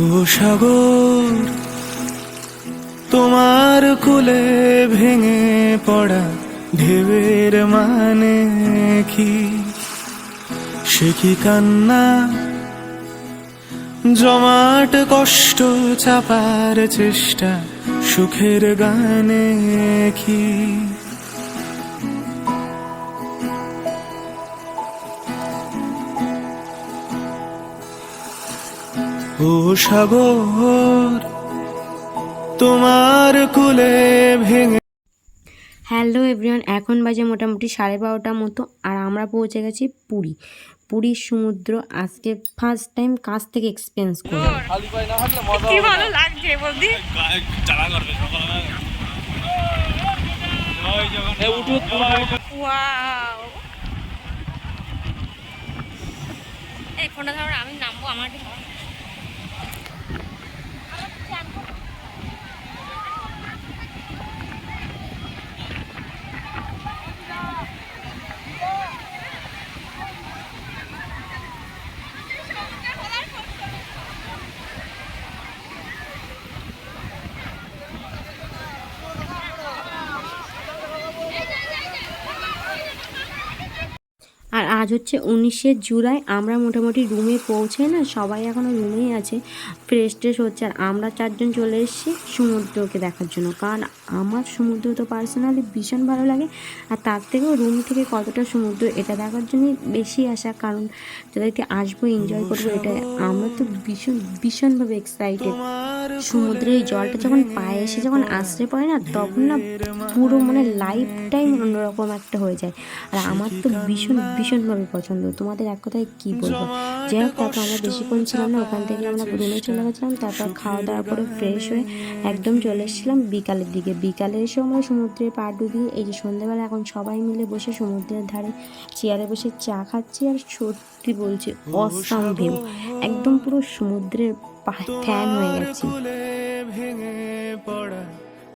ও সাগর, তোমার কোলে ভেঙে পড়া ঢেউয়ের মানে কি? সে কি কান্না, জমাট কষ্ট চাপার চেষ্টা সুখের গানে কি? ও সাগর, তোমার কোলে ভেঙে। হ্যালো এভরিওয়ান, এখন বাজে মোটামুটি 12:30 মতো, আর আমরা পৌঁছে গেছি পুরীর সমুদ্র। আজকে ফার্স্ট টাইম কাছ থেকে এক্সপিরিয়েন্স করলাম। কি ভালো লাগছে বলদি। ওয়াও, এই ফোনটা ধরো, আমি নামবো। আমার আর আজ হচ্ছে 19শে জুলাই। আমরা মোটামুটি রুমে পৌঁছে না, সবাই এখনও রুমেই আছে, ফ্রেশ ট্রেশ হচ্ছে। আর আমরা 4জন চলে এসেছি সমুদ্রকে দেখার জন্য, কারণ আমার সমুদ্র তো পার্সোনালি ভীষণ ভালো লাগে। আর তার থেকেও রুম থেকে কতটা সমুদ্র এটা দেখার জন্যই বেশি আসা, কারণ যাদেরকে আসবো, এনজয় করবো, এটা আমরা তো ভীষণভাবে এক্সাইটেড। সমুদ্রের এই জলটা যখন পায়ে এসে যখন আশ্রে পড়ে না, তখন না পুরো মানে লাইফ টাইম অন্যরকম একটা হয়ে যায়। আর আমার তো ভীষণভাবে পছন্দ। তোমাদের এক কথায় কী বলবো। যাই হোক, তারপর আমরা বেশিক্ষণ ছিলাম না, ওখান থেকে আমরা রুমে চলে গেছিলাম। তারপর খাওয়া দাওয়া করে ফ্রেশ হয়ে একদম চলে এসেছিলাম বিকালের দিকে। বিকালে এসেও আমরা সমুদ্রে পা ডুবিয়ে এই যে সন্ধ্যেবেলা এখন সবাই মিলে বসে সমুদ্রের ধারে চেয়ারে বসে চা খাচ্ছি। আর সত্যি বলছি, অসাম ভিউ, একদম পুরো সমুদ্রের ফ্যান হয়ে গেছি। ভেঙে পড়া